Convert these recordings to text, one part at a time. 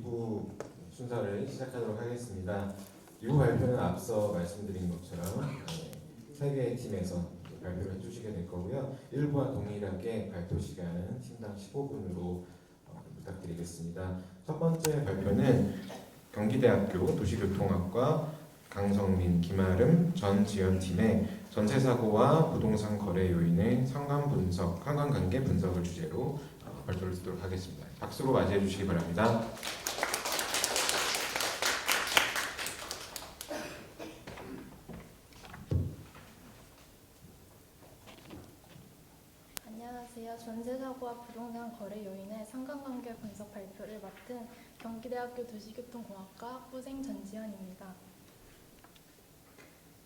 2부 순서를 시작하도록 하겠습니다. 2부 발표는 앞서 말씀드린 것처럼 3개의 팀에서 발표를 해주시게 될 거고요. 1부와 동일하게 발표 시간은 팀당 15분으로 부탁드리겠습니다. 첫 번째 발표는 경기대학교 도시교통학과 강성민, 김아름, 전지연팀의 전세사고와 부동산 거래 요인의 상관관계 분석을 주제로 발표를 듣도록 하겠습니다. 박수로 맞이해 주시기 바랍니다. 안녕하세요. 전세사고와 부동산 거래 요인의 상관관계 분석 발표를 맡은 경기대학교 도시교통공학과 학부생 전지현입니다.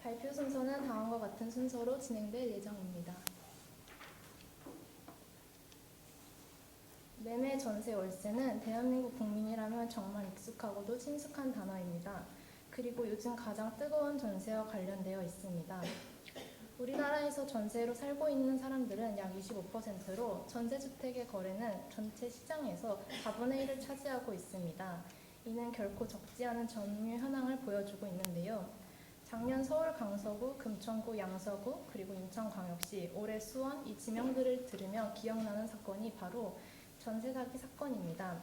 발표 순서는 다음과 같은 순서로 진행될 예정입니다. 매매, 전세, 월세는 대한민국 국민이라면 정말 익숙하고도 친숙한 단어입니다. 그리고 요즘 가장 뜨거운 전세와 관련되어 있습니다. 우리나라에서 전세로 살고 있는 사람들은 약 25%로 전세주택의 거래는 전체 시장에서 4분의 1을 차지하고 있습니다. 이는 결코 적지 않은 점유율 현황을 보여주고 있는데요. 작년 서울 강서구, 금천구, 양서구, 그리고 인천광역시, 올해 수원 이 지명들을 들으며 기억나는 사건이 바로 전세 사기 사건입니다.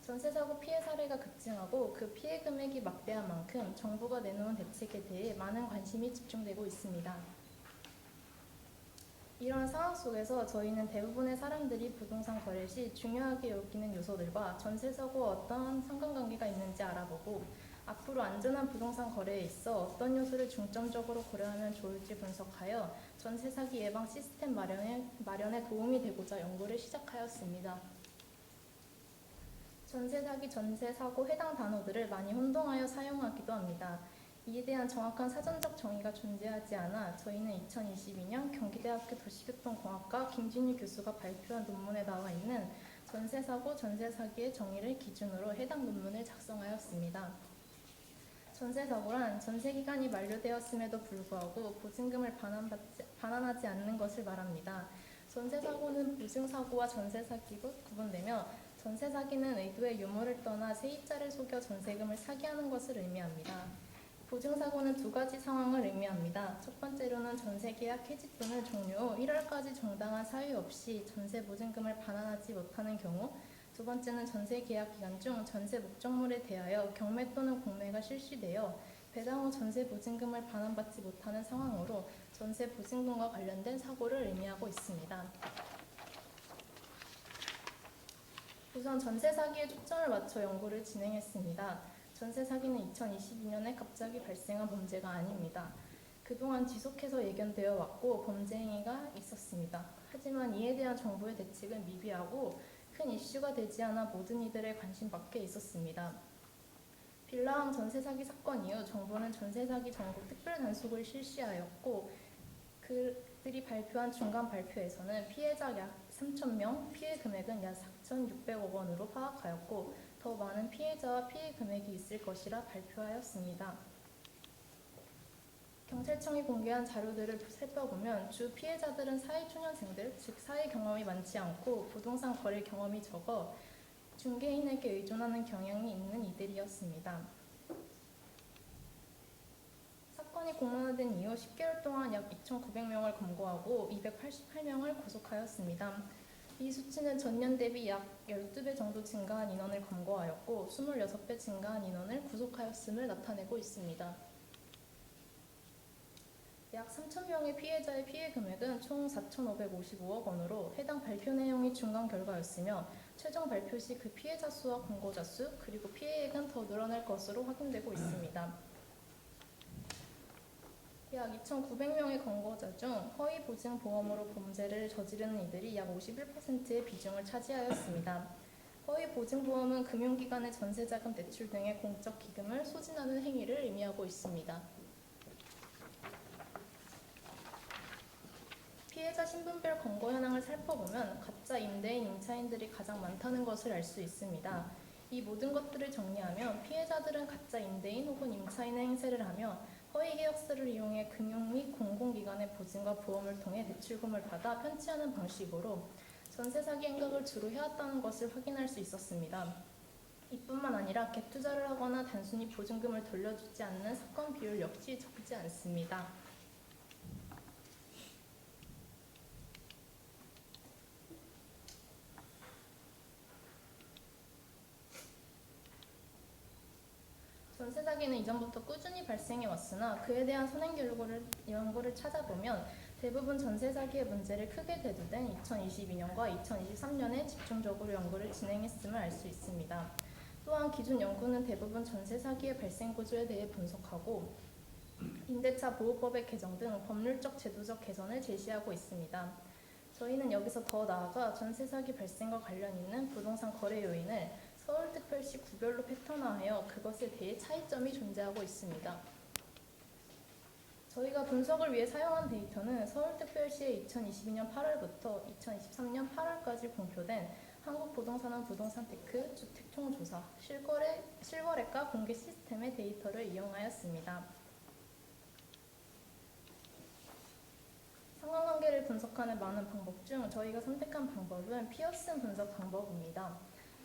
전세 사고 피해 사례가 급증하고 그 피해 금액이 막대한 만큼 정부가 내놓은 대책에 대해 많은 관심이 집중되고 있습니다. 이런 상황 속에서 저희는 대부분의 사람들이 부동산 거래 시 중요하게 여기는 요소들과 전세 사고와 어떤 상관관계가 있는지 알아보고 앞으로 안전한 부동산 거래에 있어 어떤 요소를 중점적으로 고려하면 좋을지 분석하여 전세 사기 예방 시스템 마련에 도움이 되고자 연구를 시작하였습니다. 전세 사기, 전세 사고 해당 단어들을 많이 혼동하여 사용하기도 합니다. 이에 대한 정확한 사전적 정의가 존재하지 않아 저희는 2022년 경기대학교 도시교통공학과 김진유 교수가 발표한 논문에 나와 있는 전세사고, 전세사기의 정의를 기준으로 해당 논문을 작성하였습니다. 전세사고란 전세기간이 만료되었음에도 불구하고 보증금을 반환하지 않는 것을 말합니다. 전세사고는 보증사고와 전세사기로 구분되며 전세사기는 의도의 유무를 떠나 세입자를 속여 전세금을 사기하는 것을 의미합니다. 보증사고는 두 가지 상황을 의미합니다. 첫 번째로는 전세계약 해지 또는 종료 후 1월까지 정당한 사유 없이 전세 보증금을 반환하지 못하는 경우, 두 번째는 전세계약 기간 중 전세 목적물에 대하여 경매 또는 공매가 실시되어 배당 후 전세 보증금을 반환받지 못하는 상황으로 전세 보증금과 관련된 사고를 의미하고 있습니다. 우선 전세 사기에 초점을 맞춰 연구를 진행했습니다. 전세 사기는 2022년에 갑자기 발생한 범죄가 아닙니다. 그동안 지속해서 예견되어 왔고 범죄 행위가 있었습니다. 하지만 이에 대한 정부의 대책은 미비하고 큰 이슈가 되지 않아 모든 이들의 관심 밖에 있었습니다. 빌라왕 전세 사기 사건 이후 정부는 전세 사기 전국 특별 단속을 실시하였고 그들이 발표한 중간 발표에서는 피해자 약 3,000명, 피해 금액은 약 4,600억 원으로 파악하였고 더 많은 피해자와 피해 금액이 있을 것이라 발표하였습니다. 경찰청이 공개한 자료들을 살펴보면 주 피해자들은 사회초년생들, 즉 사회 경험이 많지 않고 부동산 거래 경험이 적어 중개인에게 의존하는 경향이 있는 이들이었습니다. 사건이 공론화된 이후 10개월 동안 약 2,900명을 검거하고 288명을 구속하였습니다. 이 수치는 전년 대비 약 12배 정도 증가한 인원을 검거하였고 26배 증가한 인원을 구속하였음을 나타내고 있습니다. 약 3,000명의 피해자의 피해 금액은 총 4,555억 원으로 해당 발표 내용이 중간 결과였으며 최종 발표 시 그 피해자 수와 검거자 수 그리고 피해액은 더 늘어날 것으로 확인되고 있습니다. 약 2,900명의 검거자 중 허위 보증 보험으로 범죄를 저지르는 이들이 약 51%의 비중을 차지하였습니다. 허위 보증 보험은 금융기관의 전세자금 대출 등의 공적 기금을 소진하는 행위를 의미하고 있습니다. 피해자 신분별 검거 현황을 살펴보면 가짜 임대인, 임차인들이 가장 많다는 것을 알 수 있습니다. 이 모든 것들을 정리하면 피해자들은 가짜 임대인 혹은 임차인의 행세를 하며 허위 계약서를 이용해 금융 및 공공기관의 보증과 보험을 통해 대출금을 받아 편취하는 방식으로 전세 사기 행각을 주로 해왔다는 것을 확인할 수 있었습니다. 이뿐만 아니라 갭 투자를 하거나 단순히 보증금을 돌려주지 않는 사건 비율 역시 적지 않습니다. 전세 사기는 이전부터 꾸준히 발생해 왔으나 그에 대한 선행 연구를 찾아보면 대부분 전세 사기의 문제를 크게 대두된 2022년과 2023년에 집중적으로 연구를 진행했음을 알 수 있습니다. 또한 기존 연구는 대부분 전세 사기의 발생 구조에 대해 분석하고 임대차 보호법의 개정 등 법률적 제도적 개선을 제시하고 있습니다. 저희는 여기서 더 나아가 전세 사기 발생과 관련 있는 부동산 거래 요인을 서울특별시 구별로 패턴화하여 그것에 대해 차이점이 존재하고 있습니다. 저희가 분석을 위해 사용한 데이터는 서울특별시의 2022년 8월부터 2023년 8월까지 공표된 한국부동산원 부동산테크 주택총조사 실거래가 공개 시스템의 데이터를 이용하였습니다. 상관관계를 분석하는 많은 방법 중 저희가 선택한 방법은 피어슨 분석 방법입니다.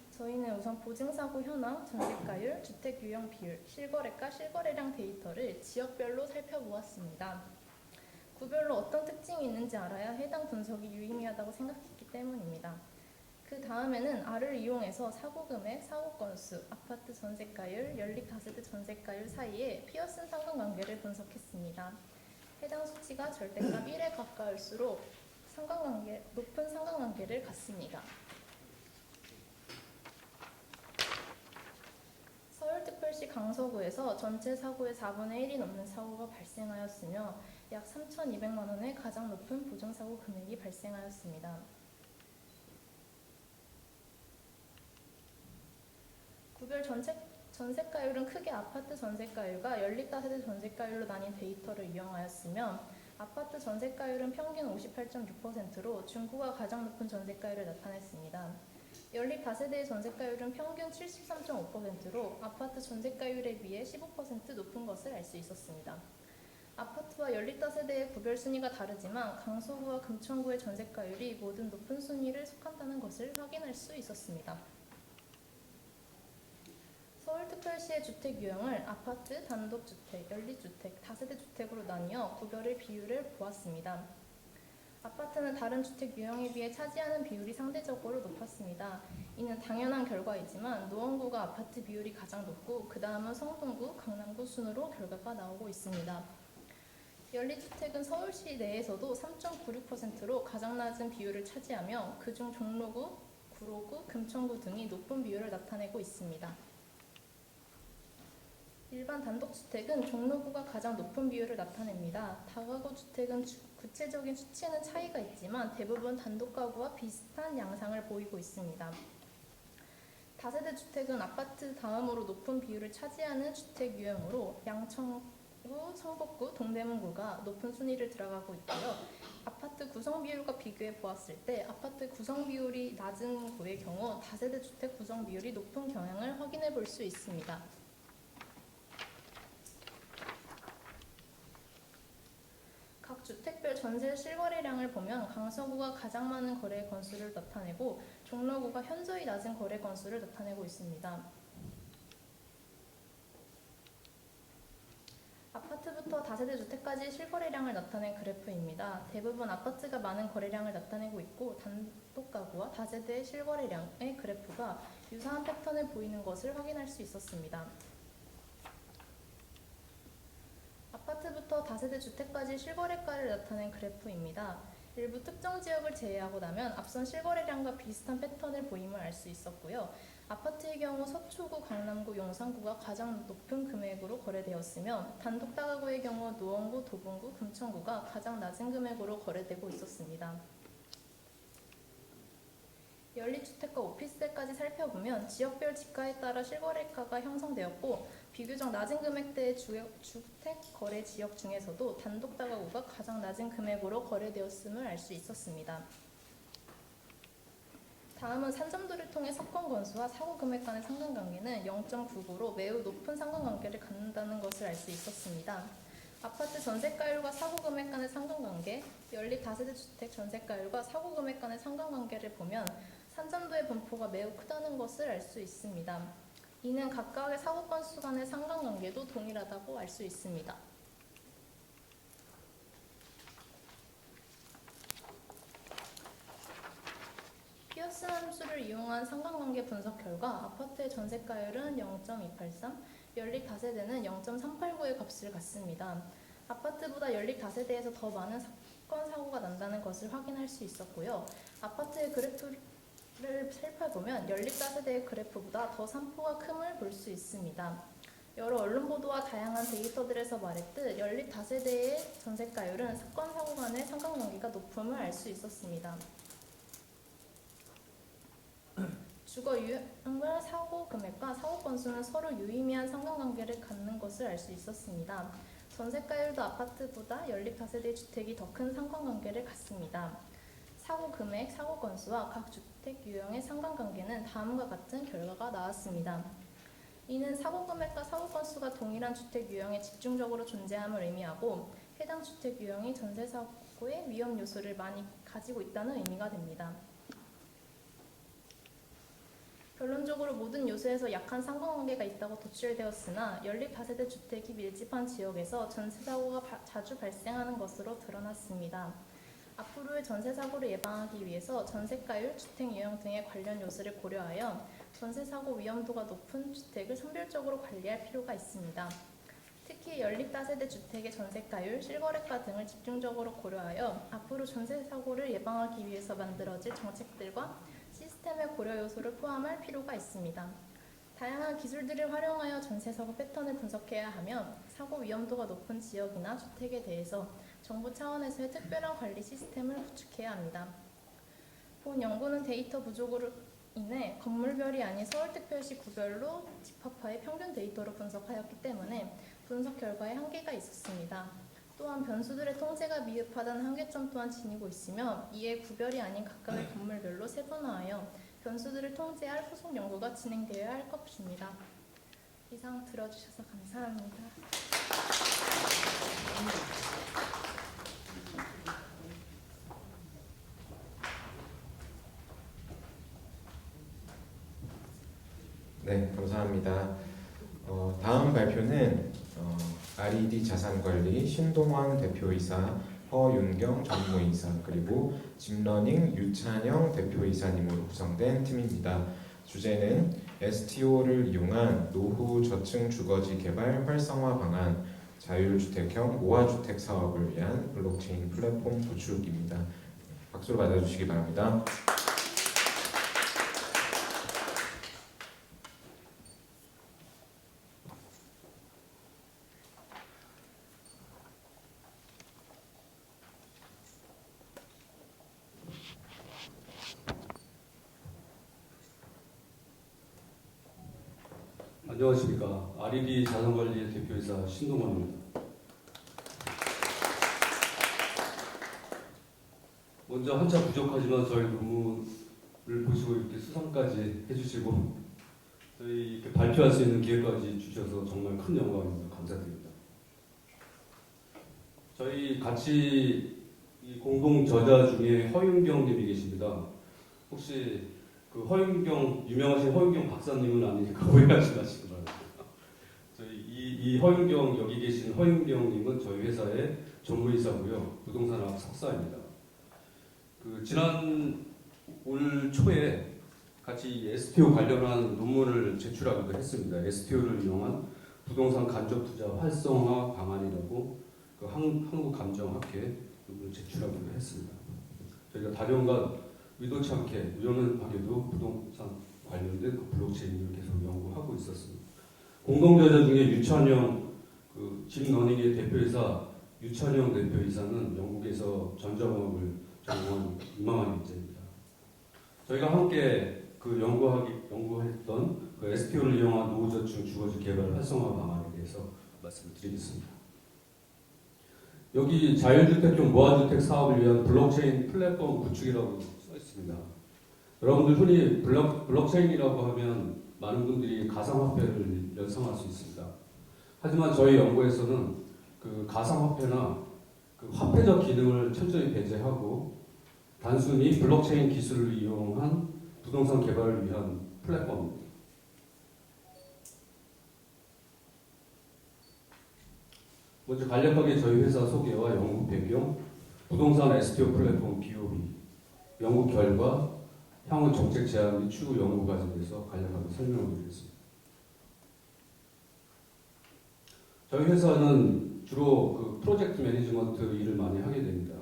저희는 우선 보증사고 현황, 전세가율, 주택 유형 비율, 실거래가, 실거래량 데이터를 지역별로 살펴보았습니다. 구별로 어떤 특징이 있는지 알아야 해당 분석이 유의미하다고 생각했기 때문입니다. 그 다음에는 R을 이용해서 사고 금액, 사고 건수, 아파트 전세가율, 연립 다세대 전세가율 사이에 피어슨 상관관계를 분석했습니다. 해당 수치가 절대값 1에 가까울수록 높은 상관관계를 갖습니다. 서울특별시 강서구에서 전체 사고의 4분의 1이 넘는 사고가 발생하였으며 약 3,200만 원의 가장 높은 보증사고 금액이 발생하였습니다. 구별 전세가율은 크게 아파트 전세가율과 연립다세대 전세가율로 나뉜 데이터를 이용하였으며 아파트 전세가율은 평균 58.6%로 중구가 가장 높은 전세가율을 나타냈습니다. 연립 다세대의 전세가율은 평균 73.5%로 아파트 전세가율에 비해 15% 높은 것을 알 수 있었습니다. 아파트와 연립 다세대의 구별 순위가 다르지만 강서구와 금천구의 전세가율이 모든 높은 순위를 속한다는 것을 확인할 수 있었습니다. 서울특별시의 주택 유형을 아파트, 단독주택, 연립주택, 다세대 주택으로 나뉘어 구별의 비율을 보았습니다. 아파트는 다른 주택 유형에 비해 차지하는 비율이 상대적으로 높았습니다. 이는 당연한 결과이지만 노원구가 아파트 비율이 가장 높고 그 다음은 성동구, 강남구 순으로 결과가 나오고 있습니다. 연립주택은 서울시 내에서도 3.96%로 가장 낮은 비율을 차지하며 그중 종로구, 구로구, 금천구 등이 높은 비율을 나타내고 있습니다. 일반 단독주택은 종로구가 가장 높은 비율을 나타냅니다. 다가구 주택은 구체적인 수치는 차이가 있지만 대부분 단독가구와 비슷한 양상을 보이고 있습니다. 다세대 주택은 아파트 다음으로 높은 비율을 차지하는 주택 유형으로 양천구, 성북구, 동대문구가 높은 순위를 들어가고 있고요. 아파트 구성 비율과 비교해 보았을 때 아파트 구성 비율이 낮은 구의 경우 다세대 주택 구성 비율이 높은 경향을 확인해 볼 수 있습니다. 각 주택별 전세 실거래량을 보면 강서구가 가장 많은 거래 건수를 나타내고 종로구가 현저히 낮은 거래 건수를 나타내고 있습니다. 아파트부터 다세대 주택까지 실거래량을 나타낸 그래프입니다. 대부분 아파트가 많은 거래량을 나타내고 있고 단독가구와 다세대의 실거래량의 그래프가 유사한 패턴을 보이는 것을 확인할 수 있었습니다. 아파트부터 다세대 주택까지 실거래가를 나타낸 그래프입니다. 일부 특정 지역을 제외하고 나면 앞선 실거래량과 비슷한 패턴을 보임을 알 수 있었고요. 아파트의 경우 서초구, 강남구, 용산구가 가장 높은 금액으로 거래되었으며 단독 다가구의 경우 노원구, 도봉구, 금천구가 가장 낮은 금액으로 거래되고 있었습니다. 연립주택과 오피스텔까지 살펴보면 지역별 지가에 따라 실거래가가 형성되었고 비교적 낮은 금액대의 주택 거래 지역 중에서도 단독 다가구가 가장 낮은 금액으로 거래되었음을 알 수 있었습니다. 다음은 산점도를 통해 사건 건수와 사고 금액 간의 상관관계는 0.99로 매우 높은 상관관계를 갖는다는 것을 알 수 있었습니다. 아파트 전세가율과 사고 금액 간의 상관관계, 연립 다세대 주택 전세가율과 사고 금액 간의 상관관계를 보면 산점도의 분포가 매우 크다는 것을 알 수 있습니다. 이는 각각의 사고 건수 간의 상관관계도 동일하다고 알 수 있습니다. 피어스 함수를 이용한 상관관계 분석 결과 아파트의 전세가율은 0.283, 연립 다세대는 0.389의 값을 갖습니다. 아파트보다 연립 다세대에서 더 많은 사건 사고가 난다는 것을 확인할 수 있었고요. 아파트의 그래프를 살펴보면 연립 다세대의 그래프보다 더 산포가 큼을 볼 수 있습니다. 여러 언론 보도와 다양한 데이터들에서 말했듯 연립 다세대의 전세가율은 사건 사고 간의 상관관계가 높음을 알 수 있었습니다. 주거 유형별 사고 금액과 사고 건수는 서로 유의미한 상관관계를 갖는 것을 알 수 있었습니다. 전세가율도 아파트보다 연립 다세대 주택이 더 큰 상관관계를 갖습니다. 사고 금액, 사고 건수와 각 주택 유형의 상관관계는 다음과 같은 결과가 나왔습니다. 이는 사고 금액과 사고 건수가 동일한 주택 유형에 집중적으로 존재함을 의미하고 해당 주택 유형이 전세 사고의 위험 요소를 많이 가지고 있다는 의미가 됩니다. 결론적으로 모든 요소에서 약한 상관관계가 있다고 도출되었으나 연립 다세대 주택이 밀집한 지역에서 전세 사고가 자주 발생하는 것으로 드러났습니다. 앞으로의 전세 사고를 예방하기 위해서 전세가율, 주택 유형 등의 관련 요소를 고려하여 전세 사고 위험도가 높은 주택을 선별적으로 관리할 필요가 있습니다. 특히 연립 다세대 주택의 전세가율, 실거래가 등을 집중적으로 고려하여 앞으로 전세 사고를 예방하기 위해서 만들어질 정책들과 시스템의 고려 요소를 포함할 필요가 있습니다. 다양한 기술들을 활용하여 전세 사고 패턴을 분석해야 하며 사고 위험도가 높은 지역이나 주택에 대해서 정부 차원에서의 특별한 관리 시스템을 구축해야 합니다. 본 연구는 데이터 부족으로 인해 건물별이 아닌 서울특별시 구별로 집합화해 평균 데이터로 분석하였기 때문에 분석 결과에 한계가 있었습니다. 또한 변수들의 통제가 미흡하다는 한계점 또한 지니고 있으며 이에 구별이 아닌 각각의 건물별로 세분화하여 변수들을 통제할 후속 연구가 진행되어야 할 것입니다. 이상 들어주셔서 감사합니다. 네, 감사합니다. 다음 발표는 RED 자산관리 신동환 대표이사, 허윤경 전무이사, 그리고 딥러닝 유찬영 대표이사님으로 구성된 팀입니다. 주제는 STO를 이용한 노후 저층 주거지 개발 활성화 방안, 자율주택형 오화주택 사업을 위한 블록체인 플랫폼 구축입니다. 박수로 맞아주시기 바랍니다. 안녕하십니까. RED 자산관리의 대표이사 신동원입니다. 먼저 한차 부족하지만 저희 논문을 보시고 이렇게 수상까지 해주시고 저희 이렇게 발표할 수 있는 기회까지 주셔서 정말 큰 영광입니다. 감사드립니다. 저희 같이 이 공동 저자 중에 허윤경 님이 계십니다. 혹시 그 허윤경, 유명하신 허윤경 박사님은 아니니까 오해하지 마시기 바랍니다. 저희 이 허윤경, 여기 계신 허윤경님은 저희 회사의 전무이사고요, 부동산학 석사입니다. 그 지난 올 초에 같이 STO 관련한 논문을 제출하기도 했습니다. STO를 이용한 부동산 간접 투자 활성화 방안이라고 그 한국감정학회 논문을 제출하기도 했습니다. 저희가 다년간 의도치 않게 우연하게도 부동산 관련된 그 블록체인을 계속 연구하고 있었습니다. 공동저자 중에 유찬영 그 딥러닝의 대표이사 유찬영 대표이사는 영국에서 전자공학을 전공한 유망한 인재입니다. 저희가 함께 그 연구했던 그 STO를 이용한 노후저층 주거지 개발 활성화 방안에 대해서 말씀을 드리겠습니다. 여기 자율주택형 모아주택 사업을 위한 블록체인 플랫폼 구축이라고 써 있습니다. 여러분들 흔히 블록체인이라고 하면 많은 분들이 가상화폐를 연상할 수 있습니다. 하지만 저희 연구에서는 그 가상화폐나 그 화폐적 기능을 철저히 배제하고 단순히 블록체인 기술을 이용한 부동산 개발을 위한 플랫폼입니다. 먼저 간략하게 저희 회사 소개와 연구 배경, 부동산 STO 플랫폼 BOB, 연구 결과, 향후 정책 제안 및 추후 연구 과정에 대해서 간략하게 설명을 드리겠습니다. 저희 회사는 주로 그 프로젝트 매니지먼트 일을 많이 하게 됩니다.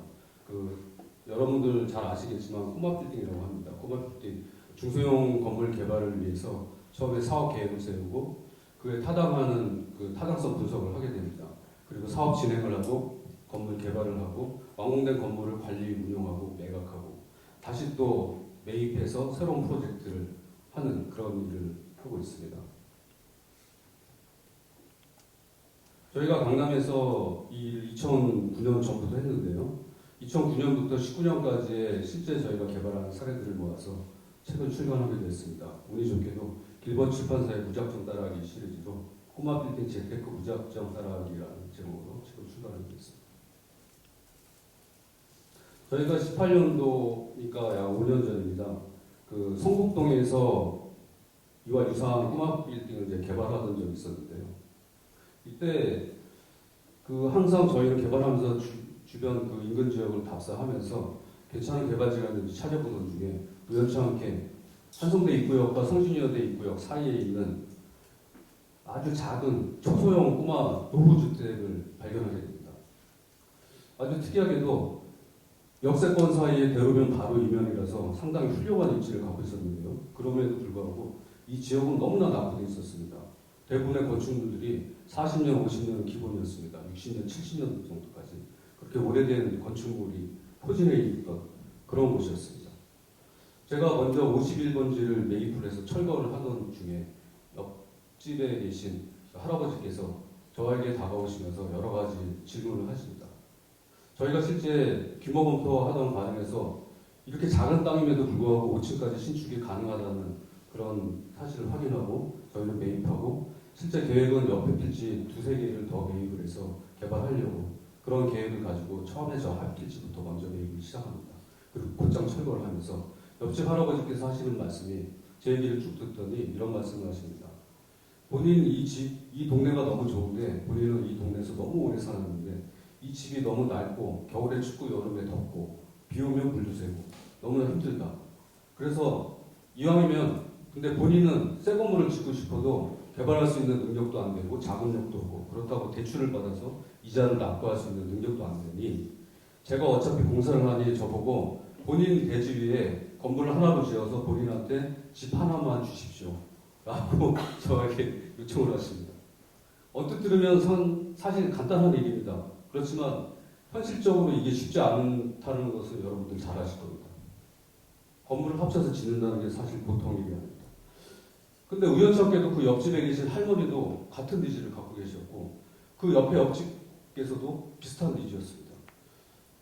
여러분들 잘 아시겠지만 꼬마 빌딩이라고 합니다. 꼬마 빌딩 중소형 건물 개발을 위해서 처음에 사업 계획을 세우고 그에 타당하는 그 타당성 분석을 하게 됩니다. 그리고 사업 진행을 하고 건물 개발을 하고 완공된 건물을 관리 운영하고 매각하고 다시 또 매입해서 새로운 프로젝트를 하는 그런 일을 하고 있습니다. 저희가 강남에서 이 2009년 전부터 했는데요. 2009년부터 19년까지의 실제 저희가 개발한 사례들을 모아서 책을 출간하게 됐습니다. 운이 좋게도 길버 출판사의 무작정 따라하기 시리즈로 꼬마 빌딩 재테크 무작정 따라하기라는 제목으로 책을 출간하게 됐습니다. 저희가 18년도니까 약 5년 전입니다. 그 성북동에서 이와 유사한 꼬마 빌딩을 이제 개발하던 적이 있었는데요. 이때 그 항상 저희는 개발하면서 주변 그 인근 지역을 답사하면서 괜찮은 개발지가 있는지 찾아보던 중에 우연치 않게 한성대 입구역과 성신여대 입구역 사이에 있는 아주 작은 초소형 꼬마 노후주택을 발견하게 됩니다. 아주 특이하게도 역세권 사이에 대로변 바로 이면이라서 상당히 훌륭한 입지를 갖고 있었는데요. 그럼에도 불구하고 이 지역은 너무나 나쁘게 있었습니다. 대부분의 건축물들이 40년, 50년은 기본이었습니다. 60년, 70년 정도까지. 그렇게 오래된 건축물이 포진해 있던 그런 곳이었습니다. 제가 먼저 51번지를 매입을 해서 철거를 하던 중에 옆집에 계신 할아버지께서 저에게 다가오시면서 여러 가지 질문을 하십니다. 저희가 실제 규모 검토하던 과정에서 이렇게 작은 땅임에도 불구하고 5층까지 신축이 가능하다는 그런 사실을 확인하고 저희는 매입하고 실제 계획은 옆에 필지 두세 개를 더 매입을 해서 개발하려고 그런 계획을 가지고 처음에 저 앞 필지부터 먼저 매입을 시작합니다. 그리고 곧장 철거를 하면서 옆집 할아버지께서 하시는 말씀이 제 얘기를 쭉 듣더니 이런 말씀을 하십니다. 본인 이 동네가 너무 좋은데 본인은 이 동네에서 너무 오래 살았는데 이 집이 너무 낡고 겨울에 춥고 여름에 덥고 비 오면 물도 새고 너무나 힘들다. 그래서 이왕이면 근데 본인은 새 건물을 짓고 싶어도 개발할 수 있는 능력도 안 되고 자금력도 없고 그렇다고 대출을 받아서 이자를 납부할 수 있는 능력도 안 되니 제가 어차피 공사를 하니 저보고 본인 대지 위에 건물을 하나로 지어서 본인한테 집 하나만 주십시오 라고 저에게 요청을 하십니다. 언뜻 들으면 사실 간단한 일입니다. 그렇지만 현실적으로 이게 쉽지 않다는 것을 여러분들 잘 아실 겁니다. 건물을 합쳐서 짓는다는 게 사실 보통 일이 아닙니다. 근데 우연찮게도 그 옆집에 계신 할머니도 같은 니즈를 갖고 계셨고 그 옆에 옆집께서도 비슷한 니즈였습니다.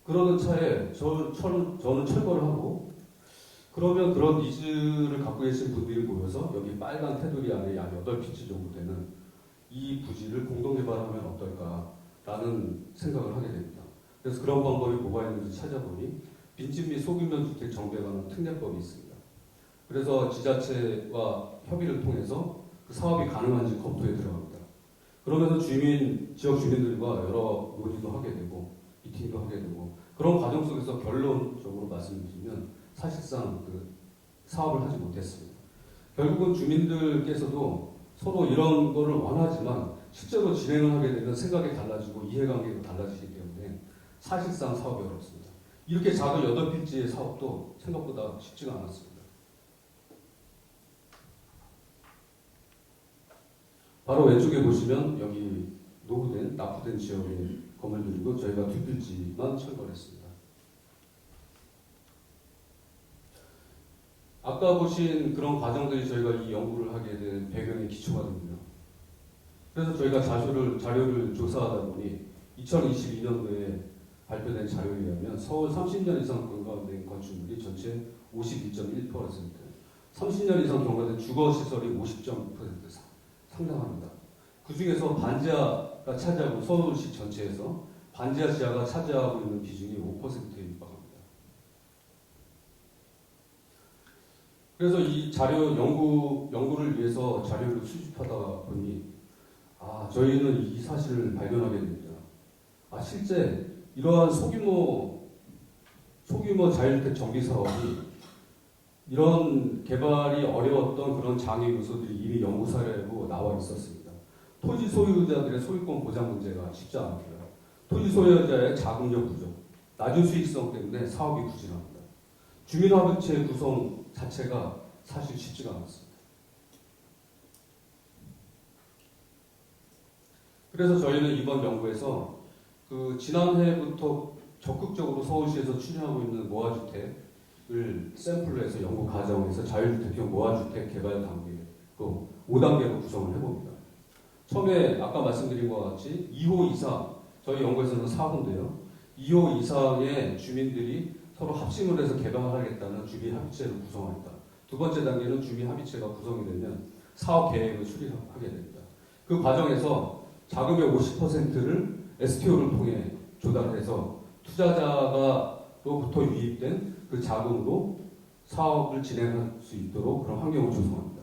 그러는 차에 저는 철거를 하고 그러면 그런 니즈를 갖고 계신 분들이 모여서 여기 빨간 테두리 안에 약 8피치 정도 되는 이 부지를 공동개발하면 어떨까라는 생각을 하게 됩니다. 그래서 그런 방법이 뭐가 있는지 찾아보니 빈집 및 소규모 주택 정비에 관한 특례법이 있습니다. 그래서 지자체와 협의를 통해서 그 사업이 가능한지 검토에 들어갑니다. 그러면서 지역 주민들과 여러 논의도 하게 되고 미팅도 하게 되고 그런 과정 속에서 결론적으로 말씀드리면 사실상 그 사업을 하지 못했습니다. 결국은 주민들께서도 서로 이런 거를 원하지만 실제로 진행을 하게 되면 생각이 달라지고 이해관계가 달라지기 때문에 사실상 사업이 어렵습니다. 이렇게 작은 8필지의 사업도 생각보다 쉽지가 않았습니다. 바로 왼쪽에 보시면 여기 노후된, 납부된 지역의 건물들이고 저희가 2필지만 철거를 했습니다. 아까 보신 그런 과정들이 저희가 이 연구를 하게 된 배경의 기초가 됩니다. 그래서 저희가 자료를 조사하다 보니 2022년도에 발표된 자료에 의하면 서울 30년 이상 경과된 건축물이 전체 51.1%, 30년 이상 경과된 주거시설이 50.6% 상당합니다. 그 중에서 반지하가 차지하고 서울시 전체에서 반지하 지하가 차지하고 있는 비중이 5%에 육박합니다. 그래서 이 연구를 위해서 자료를 수집하다 보니 저희는 이 사실을 발견하게 됩니다. 실제 이러한 소규모 자율주택 정비 사업이 이런 개발이 어려웠던 그런 장애 요소들이 이미 연구 사례로 나와 있었습니다. 토지 소유자들의 소유권 보장 문제가 쉽지 않고요. 토지 소유자의 자금력 부족, 낮은 수익성 때문에 사업이 부진합니다. 주민협의체 구성 자체가 사실 쉽지가 않습니다. 그래서 저희는 이번 연구에서 지난해부터 적극적으로 서울시에서 추진하고 있는 모아주택을 샘플로 해서 연구 과정에서 자율주택형 모아주택 개발 단계, 5단계로 구성을 해봅니다. 처음에 아까 말씀드린 것 같이 2호 이상, 저희 연구에서는 4호인데요. 2호 이상의 주민들이 서로 합심을 해서 개발하겠다는 주민합의체를 구성하겠다. 두 번째 단계는 주민합의체가 구성이 되면 사업 계획을 수립하게 됩니다. 그 과정에서 자금의 50%를 STO를 통해 조달해서 투자자로부터 유입된 그 자금으로 사업을 진행할 수 있도록 그런 환경을 조성합니다.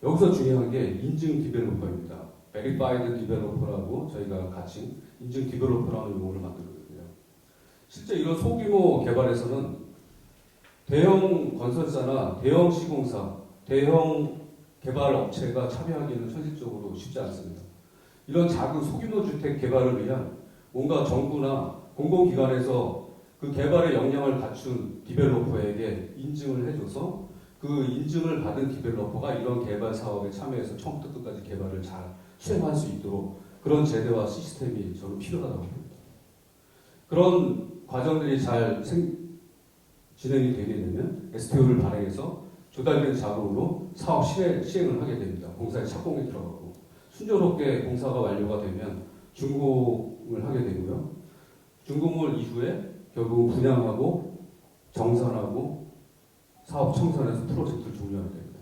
여기서 중요한 게 인증 디벨로퍼입니다. Verified Developer라고 저희가 같이 인증 디벨로퍼라는 용어를 만들거든요. 실제 이런 소규모 개발에서는 대형 건설사나 대형 시공사, 대형 개발 업체가 참여하기는 현실적으로 쉽지 않습니다. 이런 작은 소규모 주택 개발을 위한 뭔가 정부나 공공기관에서 그 개발의 역량을 갖춘 디벨로퍼에게 인증을 해줘서 그 인증을 받은 디벨로퍼가 이런 개발 사업에 참여해서 처음부터 끝까지 개발을 잘 수행할 수 있도록 그런 제도와 시스템이 저는 필요하다고 봅니다. 그런 과정들이 잘 진행이 되게 되면 STO를 발행해서 조달된 자금으로 사업 시행을 하게 됩니다. 공사에 착공이 들어가고 순조롭게 공사가 완료가 되면 준공을 하게 되고요. 준공을 이후에 결국 분양하고 정산하고 사업 청산해서 프로젝트를 종료하게 됩니다.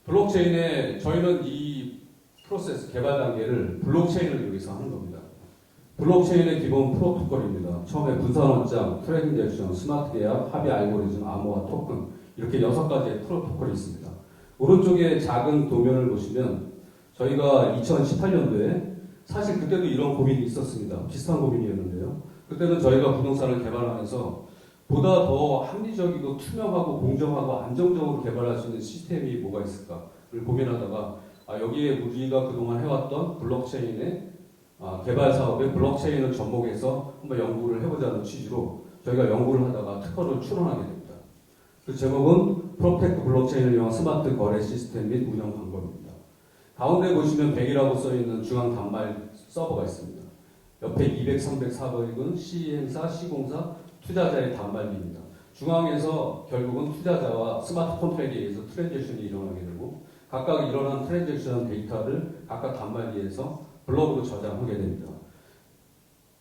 블록체인에 저희는 이 프로세스 개발 단계를 블록체인을 여기서 하는 겁니다. 블록체인의 기본 프로토콜입니다. 처음에 분산 원장, 트랜잭션, 스마트 계약, 합의 알고리즘, 암호화, 토큰 이렇게 6가지의 프로토콜이 있습니다. 오른쪽에 작은 도면을 보시면 저희가 2018년도에 사실 그때도 이런 고민이 있었습니다. 비슷한 고민이었는데요. 그때는 저희가 부동산을 개발하면서 보다 더 합리적이고 투명하고 공정하고 안정적으로 개발할 수 있는 시스템이 뭐가 있을까를 고민하다가 여기에 우리가 그동안 해왔던 블록체인의 개발 사업에 블록체인을 접목해서 한번 연구를 해보자는 취지로 저희가 연구를 하다가 특허를 출원하게 됩니다. 그 제목은 프로텍트 블록체인을 이용한 스마트 거래 시스템 및 운영 방법입니다. 가운데 보시면 100이라고 써있는 중앙 단말 서버가 있습니다. 옆에 200, 300, 400은 시행사, 시공사, 투자자의 단말기입니다. 중앙에서 결국은 투자자와 스마트 컨트랙에 의해서 트랜잭션이 일어나게 되고 각각 일어난 트랜잭션 데이터를 각각 단말기에서 블록으로 저장하게 됩니다.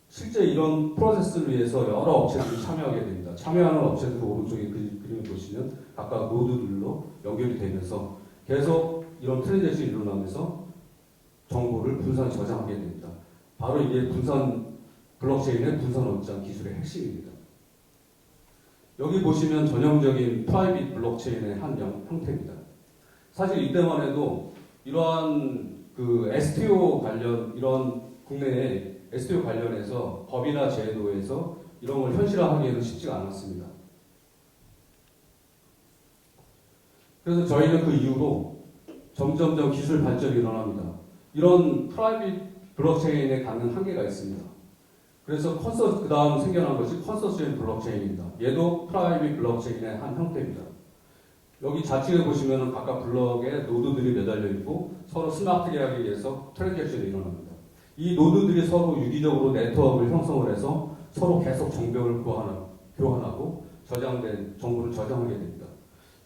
실제 이런 프로세스를 위해서 여러 업체들이 참여하게 됩니다. 참여하는 업체들 오른쪽에 그림을 보시면 각각 노드들로 연결이 되면서 계속 이런 트랜잭션이 일어나면서 정보를 분산 저장하게 됩니다. 바로 이게 블록체인의 분산 원장 기술의 핵심입니다. 여기 보시면 전형적인 프라이빗 블록체인의 한 형태입니다. 사실 이때만 해도 이러한 STO 관련 이런 국내에 STO 관련해서 법이나 제도에서 이런 걸 현실화하기에는 쉽지가 않았습니다. 그래서 저희는 그 이후로 점점점 기술 발전이 일어납니다. 이런 프라이빗 블록체인에 갖는 한계가 있습니다. 그래서 그 다음 생겨난 것이 컨소시엄 블록체인입니다. 얘도 프라이빗 블록체인의 한 형태입니다. 여기 좌측에 보시면 각각 블록에 노드들이 매달려 있고 서로 스마트 계약에 의해서 트랜잭션이 일어납니다. 이 노드들이 서로 유기적으로 네트워크를 형성을 해서 서로 계속 정보를 교환하고 저장된 정보를 저장하게 됩니다.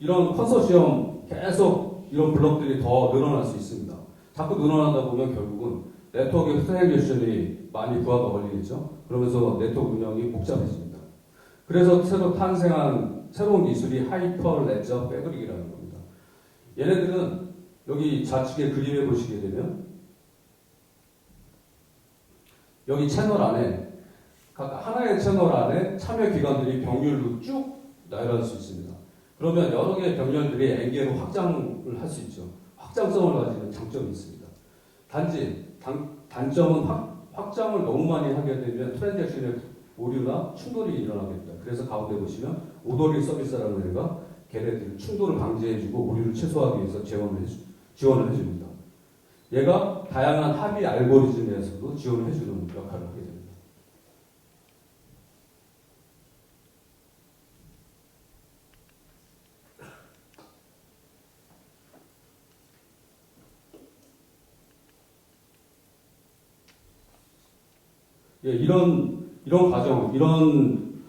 이런 컨소시엄 계속 이런 블록들이 더 늘어날 수 있습니다. 자꾸 늘어나다 보면 결국은 네트워크의 트랜잭션이 많이 부하가 걸리겠죠. 그러면서 네트워크 운영이 복잡해집니다. 그래서 새로 탄생한 새로운 기술이 하이퍼 레저 패브릭이라는 겁니다. 얘네들은 여기 좌측에 그림에 보시게 되면 여기 채널 안에 각 하나의 채널 안에 참여 기관들이 병렬로 쭉 나열할 수 있습니다. 그러면 여러 개의 병렬들이 N개로 확장을 할 수 있죠. 확장성을 가지는 장점이 있습니다. 단지 단점은 확장을 너무 많이 하게 되면 트랜잭션의 오류나 충돌이 일어나게 됩니다. 그래서 가운데 보시면 오더링 서비스라는 데가 걔네들 충돌을 방지해주고 오류를 최소화하기 위해서 지원을 해줍니다. 얘가 다양한 합의 알고리즘에서도 지원을 해주는 역할을 하게 됩니다. 예, 이런 과정, 이런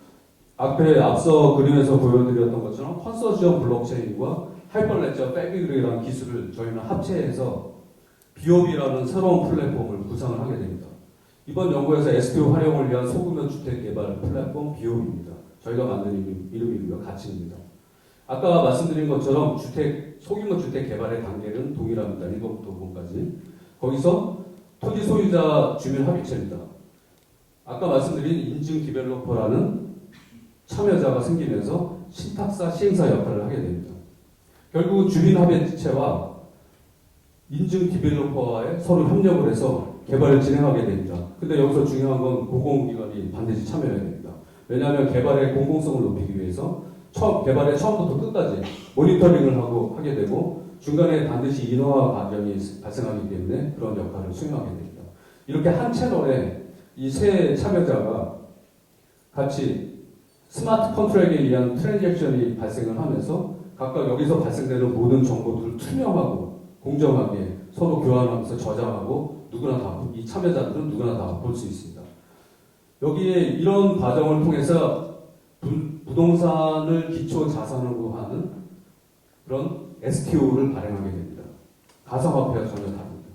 앞서 그림에서 보여드렸던 것처럼 컨소시엄 블록체인과 하이퍼레저 패브릭이라는 기술을 저희는 합체해서 비오비라는 새로운 플랫폼을 구상을 하게 됩니다. 이번 연구에서 STO 활용을 위한 소규모 주택 개발 플랫폼 비오비입니다. 저희가 만든 이름이고요. 가치입니다. 아까 말씀드린 것처럼 소규모 주택 개발의 단계는 동일합니다. 1번부터 5번까지. 거기서 토지 소유자 주민 합의체입니다. 아까 말씀드린 인증 디벨로퍼라는 참여자가 생기면서 신탁사 시행사 역할을 하게 됩니다. 결국 주민 합의체와 인증 디벨로퍼와의 서로 협력을 해서 개발을 진행하게 됩니다. 근데 여기서 중요한 건 공공기관이 반드시 참여해야 됩니다. 왜냐하면 개발의 공공성을 높이기 위해서 개발의 처음부터 끝까지 모니터링을 하게 되고 중간에 반드시 인허가 과정이 발생하기 때문에 그런 역할을 수행하게 됩니다. 이렇게 한 채널에 이 세 참여자가 같이 스마트 컨트랙에 의한 트랜잭션이 발생을 하면서 각각 여기서 발생되는 모든 정보들을 투명하고 공정하게 서로 교환하면서 저장하고 이 참여자들은 누구나 다 볼 수 있습니다. 여기에 이런 과정을 통해서 부동산을 기초 자산으로 하는 그런 STO를 발행하게 됩니다. 가상화폐와 전혀 다릅니다.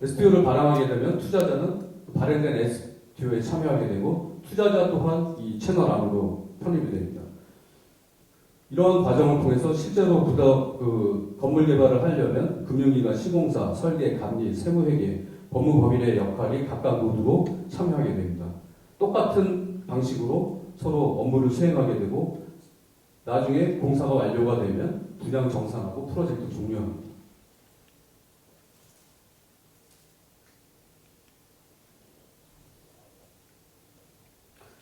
STO를 발행하게 되면 투자자는 발행된 STO에 참여하게 되고 투자자 또한 이 채널 안으로 편입이 됩니다. 이러한 과정을 통해서 실제로 건물 개발을 하려면 금융기관, 시공사, 설계, 감리, 세무회계, 법무법인의 역할이 각각 모두로 참여하게 됩니다. 똑같은 방식으로 서로 업무를 수행하게 되고 나중에 공사가 완료가 되면 분양 정산하고 프로젝트 종료합니다.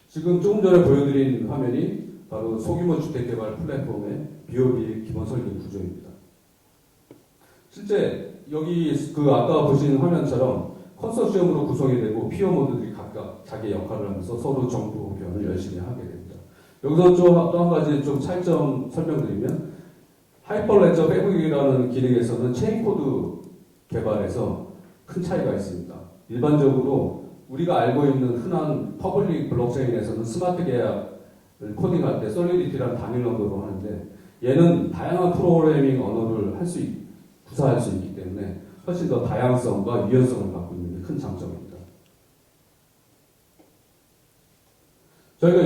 지금 조금 전에 보여드린 화면이 바로 소규모 주택개발 플랫폼의 BOB의 기본 설계 구조입니다. 실제 여기 아까 보신 화면처럼 컨소시엄으로 구성이 되고 피어 모드들이 각각 자기 역할을 하면서 서로 정보 교환을 열심히 하게 됩니다. 여기서 또 한 가지 좀 차이점 설명드리면 하이퍼레저 패브릭이라는 기능에서는 체인 코드 개발에서 큰 차이가 있습니다. 일반적으로 우리가 알고 있는 흔한 퍼블릭 블록체인에서는 스마트 계약을 코딩할 때 솔리디티라는 단일 언어로 하는데 얘는 다양한 프로그래밍 언어를 구사할 수 있기 때문에 훨씬 더 다양성과 유연성을 갖고 있는 게 큰 장점입니다. 저희가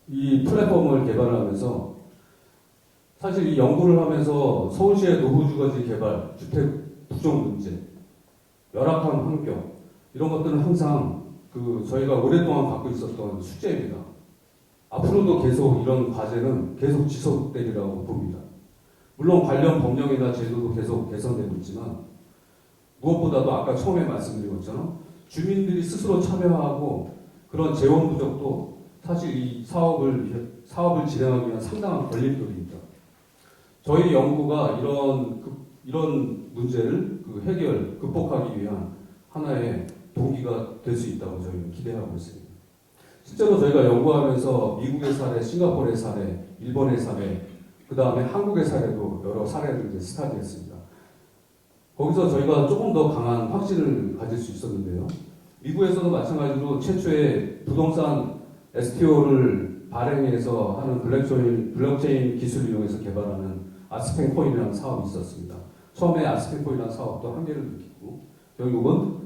이 플랫폼을 개발하면서 사실 이 연구를 하면서 서울시의 노후주거지 개발, 주택 부족 문제, 열악한 환경 이런 것들은 항상 저희가 오랫동안 갖고 있었던 숙제입니다. 앞으로도 계속 이런 과제는 계속 지속되리라고 봅니다. 물론 관련 법령이나 제도도 계속 개선되고 있지만 무엇보다도 아까 처음에 말씀드린 것처럼 주민들이 스스로 참여하고 그런 재원 부족도 사실 이 사업을 진행하기 위한 상당한 걸림돌입니다. 저희 연구가 이런 문제를 극복하기 위한 하나의 동기가 될 수 있다고 저희는 기대하고 있습니다. 실제로 저희가 연구하면서 미국의 사례, 싱가포르의 사례, 일본의 사례, 그 다음에 한국의 사례도 여러 사례를 스타디했습니다. 거기서 저희가 조금 더 강한 확신을 가질 수 있었는데요. 미국에서도 마찬가지로 최초의 부동산 STO를 발행해서 하는 블록체인 기술을 이용해서 개발하는 아스펜 코인이라는 사업이 있었습니다. 처음에 아스펜 코인이라는 사업도 한계를 느끼고 결국은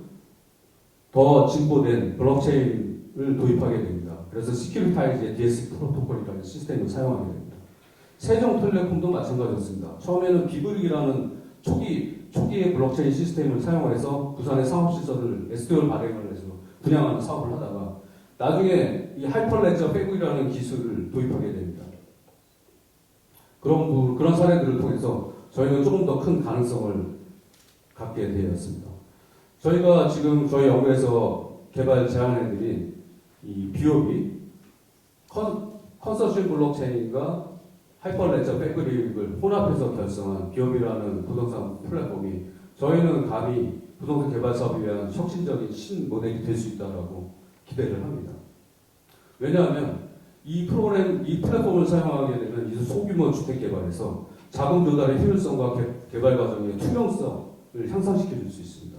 더 진보된 블록체인을 도입하게 됩니다. 그래서 시큐리타이즈의 DS 프로토콜이라는 시스템을 사용하게 됩니다. 세종텔레콤도 마찬가지였습니다. 처음에는 비브릭이라는 초기의 블록체인 시스템을 사용해서 부산의 상업시설을 STO를 발행을 해서 분양하는 사업을 하다가 나중에 이 하이퍼레저 패브릭이라는 기술을 도입하게 됩니다. 그런 사례들을 통해서 저희는 조금 더 큰 가능성을 갖게 되었습니다. 저희가 지금 저희 연구에서 개발 제안해드린 이 BOB 컨소시엄 블록체인과 하이퍼레저 패브릭을 혼합해서 결성한 BOB라는 부동산 플랫폼이 저희는 감히 부동산 개발 사업에 위한 혁신적인 신모델이 될 수 있다고 기대를 합니다. 왜냐하면 이 플랫폼을 사용하게 되면 이 소규모 주택 개발에서 자금 조달의 효율성과 개발 과정의 투명성을 향상시켜 줄 수 있습니다.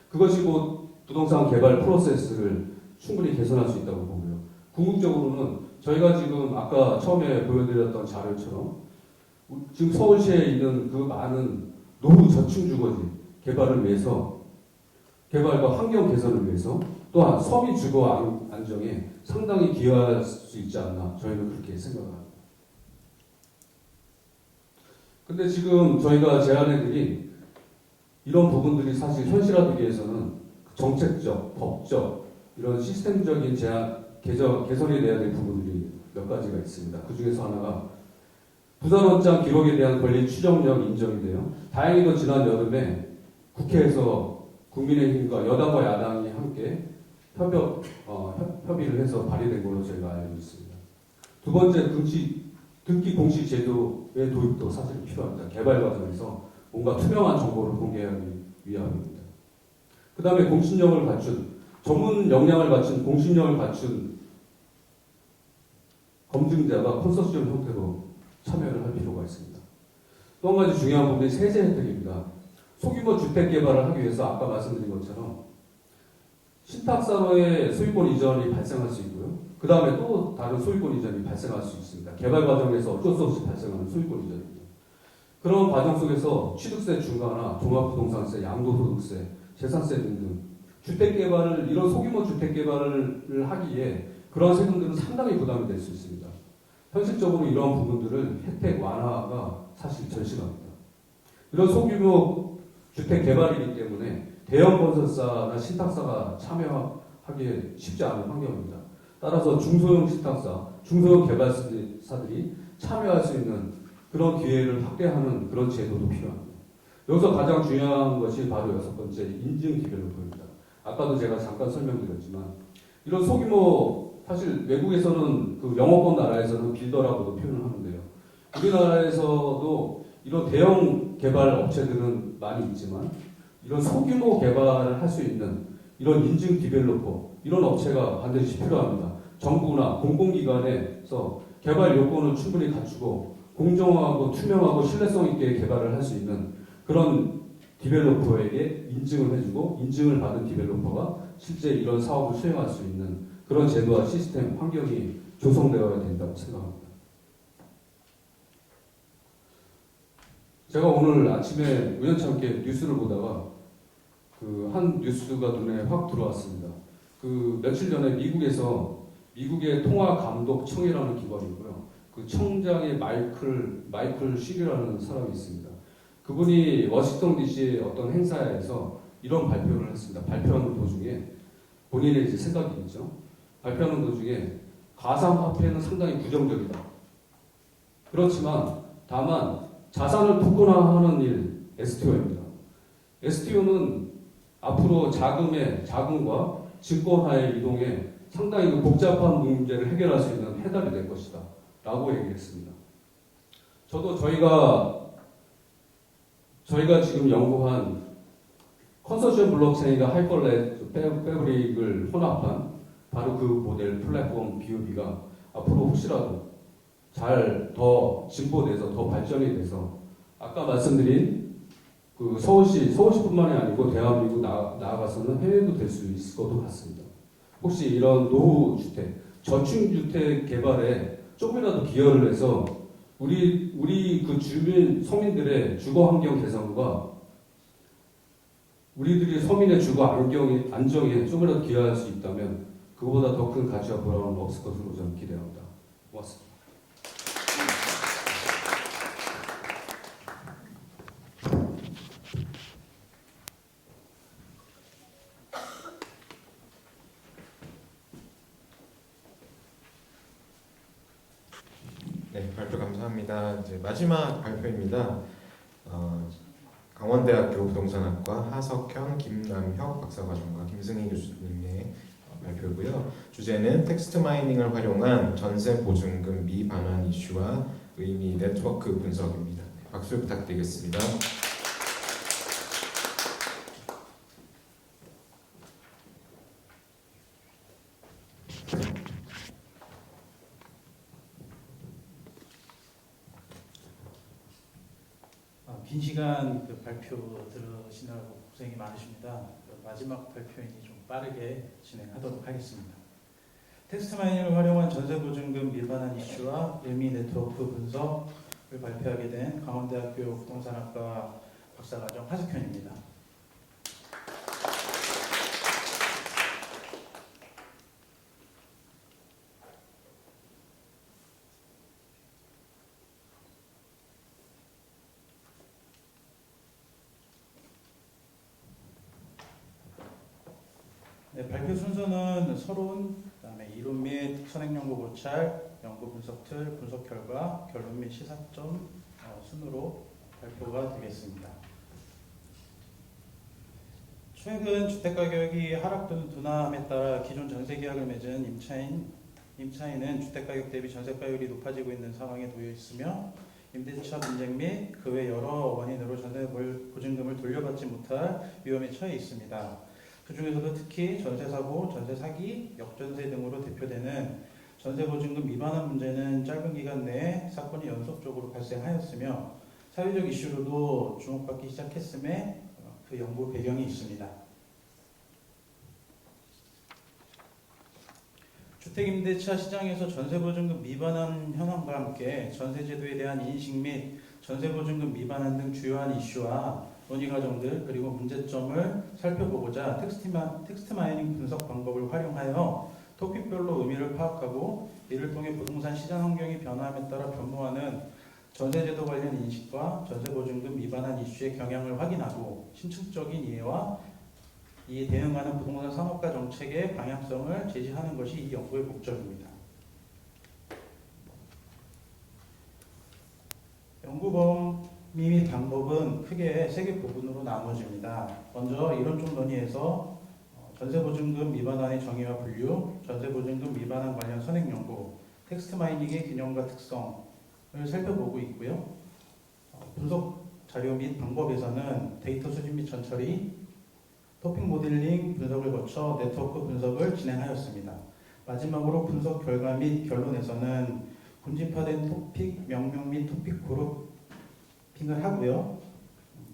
그것이 곧 부동산 개발 프로세스를 충분히 개선할 수 있다고 보고요. 궁극적으로는 저희가 지금 아까 처음에 보여드렸던 자료처럼 지금 서울시에 있는 그 많은 노후 저층 주거지 개발을 위해서 개발과 환경 개선을 위해서 또한 서민 주거 안정에 상당히 기여할 수 있지 않나 저희는 그렇게 생각합니다. 근데 지금 저희가 제안해드린 이런 부분들이 사실 현실화되기 위해서는 정책적, 법적 이런 시스템적인 개선이 돼야 될 부분들이 몇 가지가 있습니다. 그 중에서 하나가 부산원장 기록에 대한 권리 추정력 인정인데요. 다행히도 지난 여름에 국회에서 국민의힘과 여당과 야당이 함께 협의를 해서 발의된 걸로 저희가 알고 있습니다. 두 번째, 등기 공시 제도의 도입도 사실 필요합니다. 개발 과정에서 뭔가 투명한 정보를 공개하기 위함입니다. 그 다음에 공신력을 갖춘, 전문 역량을 갖춘, 공신력을 갖춘 검증자가 컨소시엄 형태로 참여를 할 필요가 있습니다. 또 한 가지 중요한 부분이 세제 혜택입니다. 소규모 주택 개발을 하기 위해서 아까 말씀드린 것처럼 신탁사로의 소유권 이전이 발생할 수 있고요. 그 다음에 또 다른 소유권 이전이 발생할 수 있습니다. 개발 과정에서 어쩔 수 없이 발생하는 소유권 이전입니다. 그런 과정 속에서 취득세 중과나 종합부동산세, 양도소득세, 재산세 등등 주택 개발을 이런 소규모 주택 개발을 하기에 그런 세금들은 상당히 부담이 될 수 있습니다. 현실적으로 이러한 부분들을 혜택 완화가 사실 절실합니다. 이런 소규모 주택 개발이기 때문에 대형 건설사나 신탁사가 참여하기 쉽지 않은 환경입니다. 따라서 중소형 신탁사, 중소형 개발사들이 참여할 수 있는 그런 기회를 확대하는 그런 제도도 필요합니다. 여기서 가장 중요한 것이 바로 여섯 번째 인증 디벨로퍼입니다. 아까도 제가 잠깐 설명드렸지만 이런 소규모 사실 외국에서는 그 영어권 나라에서는 빌더라고도 표현을 하는데요. 우리나라에서도 이런 대형 개발 업체들은 많이 있지만 이런 소규모 개발을 할 수 있는 이런 인증 디벨로퍼 이런 업체가 반드시 필요합니다. 정부나 공공기관에서 개발 요건을 충분히 갖추고 공정하고 투명하고 신뢰성 있게 개발을 할 수 있는 그런 디벨로퍼에게 인증을 해주고 인증을 받은 디벨로퍼가 실제 이런 사업을 수행할 수 있는 그런 제도와 시스템, 환경이 조성되어야 된다고 생각합니다. 제가 오늘 아침에 우연찮게 뉴스를 보다가 그 한 뉴스가 눈에 확 들어왔습니다. 그 며칠 전에 미국의 통화감독청이라는 기관이고요. 그 청장의 마이클 쉬리라는 사람이 있습니다. 그분이 워싱턴 DC의 어떤 행사에서 이런 발표를 했습니다. 발표하는 도중에 본인의 이제 생각이 있죠. 발표하는 도중에 가상화폐는 상당히 부정적이다. 그렇지만 다만 자산을 토큰화하는 일 STO입니다. STO는 앞으로 자금과 증권화의 이동에 상당히 그 복잡한 문제를 해결할 수 있는 해답이 될 것이다. 라고 얘기했습니다. 저도 저희가 지금 연구한 컨소시엄 블록체인과 하이퍼레저 패브릭을 혼합한 바로 그 모델 플랫폼 BOB가 앞으로 혹시라도 잘 더 진보돼서 더 발전이 돼서 아까 말씀드린 그 서울시뿐만이 아니고 대한민국 나아가서는 해외도 될 수 있을 것도 같습니다. 혹시 이런 노후주택, 저층주택 개발에 조금이라도 기여를 해서 우리 그 주민 서민들의 주거 환경 개선과 우리들이 서민의 주거 안정에 조금이라도 기여할 수 있다면 그보다 더 큰 가치와 보람은 없을 것으로 저는 기대합니다. 고맙습니다. 네, 발표 감사합니다. 이제 마지막 발표입니다. 강원대학교 부동산학과 하석현, 김남혁 박사과정과 김승희 교수님의 발표고요. 주제는 텍스트 마이닝을 활용한 전세 보증금 미반환 이슈와 의미 네트워크 분석입니다. 박수 부탁드리겠습니다. 긴 시간 발표 들으시느라고 고생이 많으십니다. 마지막 발표이니 좀 빠르게 진행하도록 하겠습니다. 텍스트 마이닝을 활용한 전세 보증금 미반환 이슈와 의미 네트워크 분석을 발표하게 된 강원대학교 부동산학과 박사과정 하석현입니다. 네, 발표 순서는 서론, 그다음에 이론 및 선행 연구 고찰, 연구 분석 틀, 분석 결과, 결론 및 시사점 순으로 발표가 되겠습니다. 최근 주택가격이 하락 또는 둔화함에 따라 기존 전세계약을 맺은 임차인은 주택가격 대비 전세가율이 높아지고 있는 상황에 놓여 있으며 임대차 분쟁 및 그 외 여러 원인으로 전세 보증금을 돌려받지 못할 위험에 처해 있습니다. 그 중에서도 특히 전세사고, 전세사기, 역전세 등으로 대표되는 전세보증금 미반환 문제는 짧은 기간 내에 사건이 연속적으로 발생하였으며 사회적 이슈로도 주목받기 시작했음에 그 연구 배경이 있습니다. 주택임대차 시장에서 전세보증금 미반환 현황과 함께 전세제도에 대한 인식 및 전세보증금 미반환 등 주요한 이슈와 논의 과정들 그리고 문제점을 살펴보고자 텍스트 마이닝 분석 방법을 활용하여 토픽별로 의미를 파악하고 이를 통해 부동산 시장 환경의 변화함에 따라 변모하는 전세제도 관련 인식과 전세보증금 미반환 이슈의 경향을 확인하고 신축적인 이해와 이에 대응하는 부동산 산업과 정책의 방향성을 제시하는 것이 이 연구의 목적입니다. 연구 범위 및 방법은 크게 세 개 부분으로 나누어집니다. 먼저 이론적 논의에서 전세보증금 미반환의 정의와 분류, 전세보증금 미반환 관련 선행 연구, 텍스트 마이닝의 균형과 특성을 살펴보고 있고요. 분석 자료 및 방법에서는 데이터 수집 및 전처리, 토픽 모델링 분석을 거쳐 네트워크 분석을 진행하였습니다. 마지막으로 분석 결과 및 결론에서는 군집화된 토픽 명명 및 토픽 그룹핑을 하고요.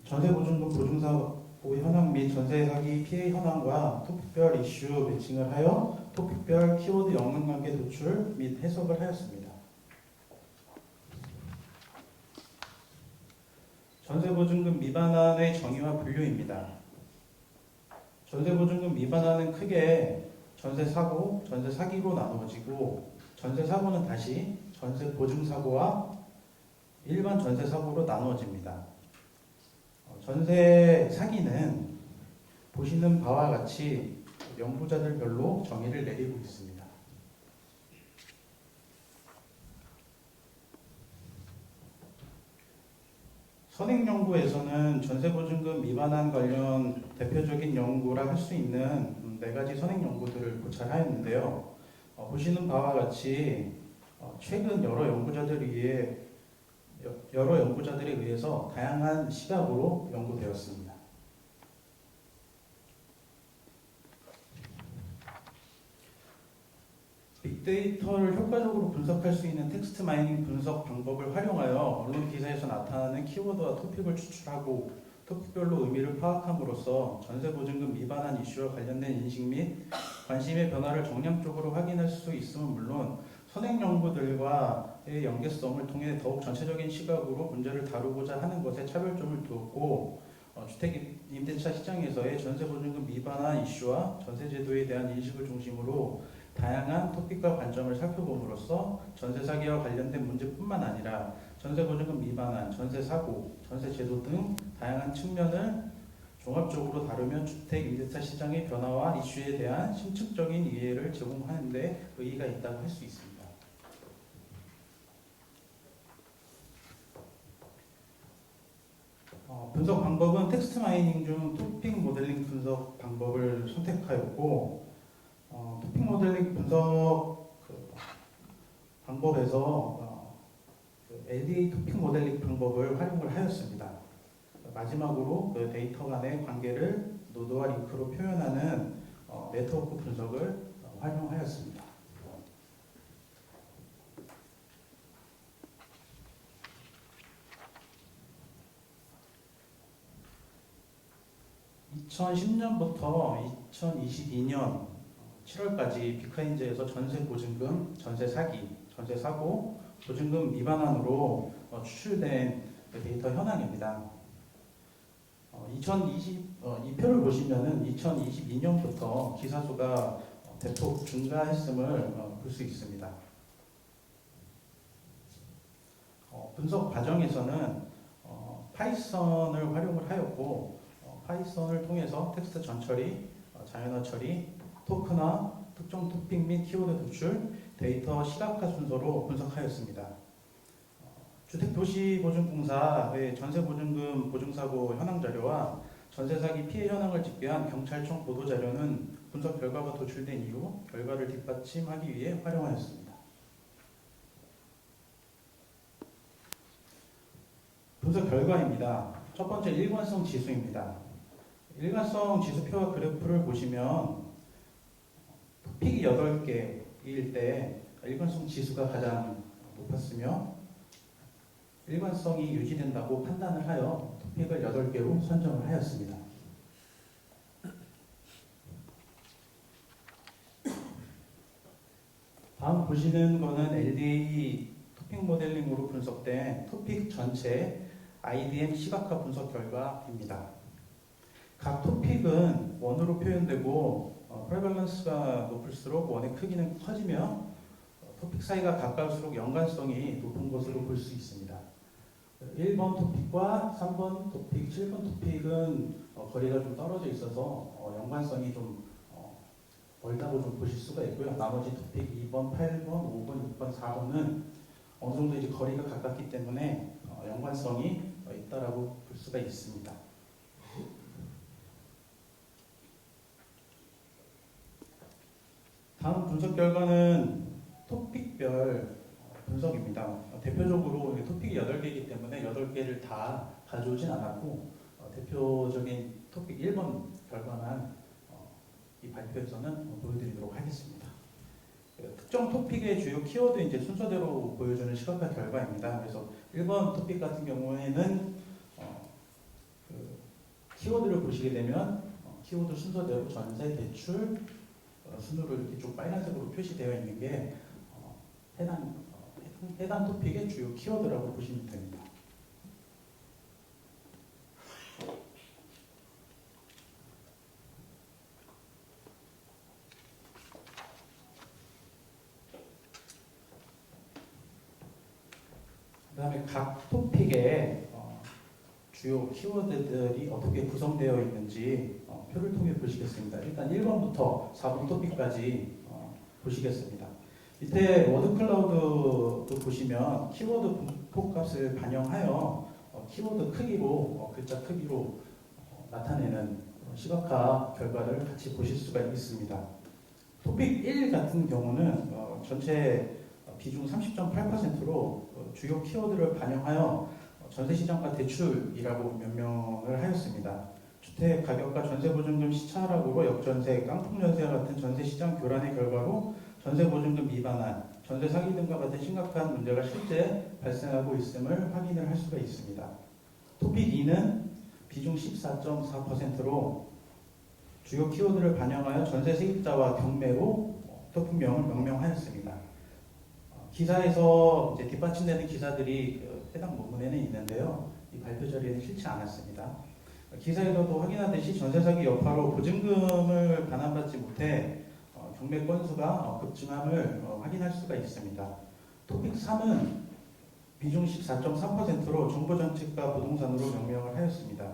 전세보증금 보증사고 현황 및 전세 사기 피해 현황과 토픽별 이슈 매칭을 하여 토픽별 키워드 연관관계 도출 및 해석을 하였습니다. 전세보증금 미반환의 정의와 분류입니다. 전세보증금 미반환은 크게 전세사고, 전세사기로 나누어지고 전세사고는 다시 전세보증사고와 일반 전세사고로 나누어집니다. 전세사기는 보시는 바와 같이 연구자들별로 정의를 내리고 있습니다. 선행연구에서는 전세보증금 미반환 관련 대표적인 연구라 할 수 있는 4가지 선행연구들을 고찰하였는데요. 보시는 바와 같이 최근 여러 연구자들에 의해서 다양한 시각으로 연구되었습니다. 빅데이터를 효과적으로 분석할 수 있는 텍스트 마이닝 분석 방법을 활용하여 언론 기사에서 나타나는 키워드와 토픽을 추출하고 토픽별로 의미를 파악함으로써 전세보증금 미반환 이슈와 관련된 인식 및 관심의 변화를 정량적으로 확인할 수 있음은 물론 선행 연구들과의 연계성을 통해 더욱 전체적인 시각으로 문제를 다루고자 하는 것에 차별점을 두었고 주택 임대차 시장에서의 전세보증금 미반환 이슈와 전세제도에 대한 인식을 중심으로 다양한 토픽과 관점을 살펴봄으로써 전세사기와 관련된 문제뿐만 아니라 전세보증금 미반환, 전세사고, 전세제도 등 다양한 측면을 종합적으로 다루며 주택 임대차 시장의 변화와 이슈에 대한 심층적인 이해를 제공하는 데 의의가 있다고 할 수 있습니다. 분석 방법은 텍스트 마이닝 중 토픽 모델링 분석 방법을 선택하였고, 토픽 모델링 분석 방법에서 LDA 토픽 모델링 방법을 활용을 하였습니다. 마지막으로 그 데이터 간의 관계를 노드와 링크로 표현하는 네트워크 분석을 활용하였습니다. 2010년부터 2022년 7월까지 비카인즈에서 전세 보증금, 전세 사기, 전세 사고, 보증금 미반환으로 추출된 데이터 현황입니다. 이 표를 보시면은 2022년부터 기사 수가 대폭 증가했음을 볼 수 있습니다. 분석 과정에서는 파이썬을 활용을 하였고, 파이썬을 통해서 텍스트 전처리, 자연어 처리, 토크나 특정 토픽 및 키워드 도출, 데이터 시각화 순서로 분석하였습니다. 주택도시보증공사의 전세보증금 보증사고 현황 자료와 전세사기 피해 현황을 집계한 경찰청 보도자료는 분석 결과가 도출된 이후 결과를 뒷받침하기 위해 활용하였습니다. 분석 결과입니다. 첫 번째 일관성 지수입니다. 일관성 지수표와 그래프를 보시면 토픽이 8개일 때 일관성 지수가 가장 높았으며 일관성이 유지된다고 판단을 하여 토픽을 8개로 선정을 하였습니다. 다음 보시는 것은 LDA 토픽 모델링으로 분석된 토픽 전체 IDM 시각화 분석 결과입니다. 각 토픽은 원으로 표현되고 프레밸런스가 높을수록 원의 크기는 커지며 토픽 사이가 가까울수록 연관성이 높은 것으로 볼 수 있습니다. 1번 토픽과 3번 토픽, 7번 토픽은 거리가 좀 떨어져 있어서 연관성이 좀 멀다고 좀 보실 수가 있고요. 나머지 토픽 2번, 8번, 5번, 6번, 4번은 어느 정도 이제 거리가 가깝기 때문에 연관성이 있다라고 볼 수가 있습니다. 다음 분석 결과는 토픽별 분석입니다. 대표적으로 토픽이 8개이기 때문에 8개를 다 가져오진 않았고 대표적인 토픽 1번 결과만 이 발표에서는 보여드리도록 하겠습니다. 특정 토픽의 주요 키워드 이제 순서대로 보여주는 시각화 결과입니다. 그래서 1번 토픽 같은 경우에는 키워드를 보시게 되면 키워드 순서대로 전세, 대출 순으로 이렇게 좀 빨간색으로 표시되어 있는 게 해당 토픽의 주요 키워드라고 보시면 됩니다. 그 다음에 각 토픽의 주요 키워드들이 어떻게 구성되어 있는지 표를 통해 보시겠습니다. 일단 1번부터 4번 토픽까지 보시겠습니다. 밑에 워드 클라우드도 보시면 키워드 분포값을 반영하여 키워드 크기로 글자 크기로 나타내는 시각화 결과를 같이 보실 수가 있습니다. 토픽 1 같은 경우는 전체 비중 30.8%로 주요 키워드를 반영하여 전세시장과 대출이라고 명명을 하였습니다. 주택 가격과 전세보증금 시차하락으로 역전세, 깡통전세와 같은 전세시장 교란의 결과로 전세보증금 미반환, 전세 사기 등과 같은 심각한 문제가 실제 발생하고 있음을 확인을 할 수가 있습니다. 토픽 2는 비중 14.4%로 주요 키워드를 반영하여 전세 세입자와 경매로 토픽명을 명명하였습니다. 기사에서 이제 뒷받침되는 기사들이 해당 논문에는 있는데요. 이 발표 자리에는 실지 않았습니다. 기사에서도 확인하듯이 전세 사기 여파로 보증금을 반환받지 못해 경매 건수가 급증함을 확인할 수가 있습니다. 토픽 3은 비중 14.3%로 정부정책과 부동산으로 명명을 하였습니다.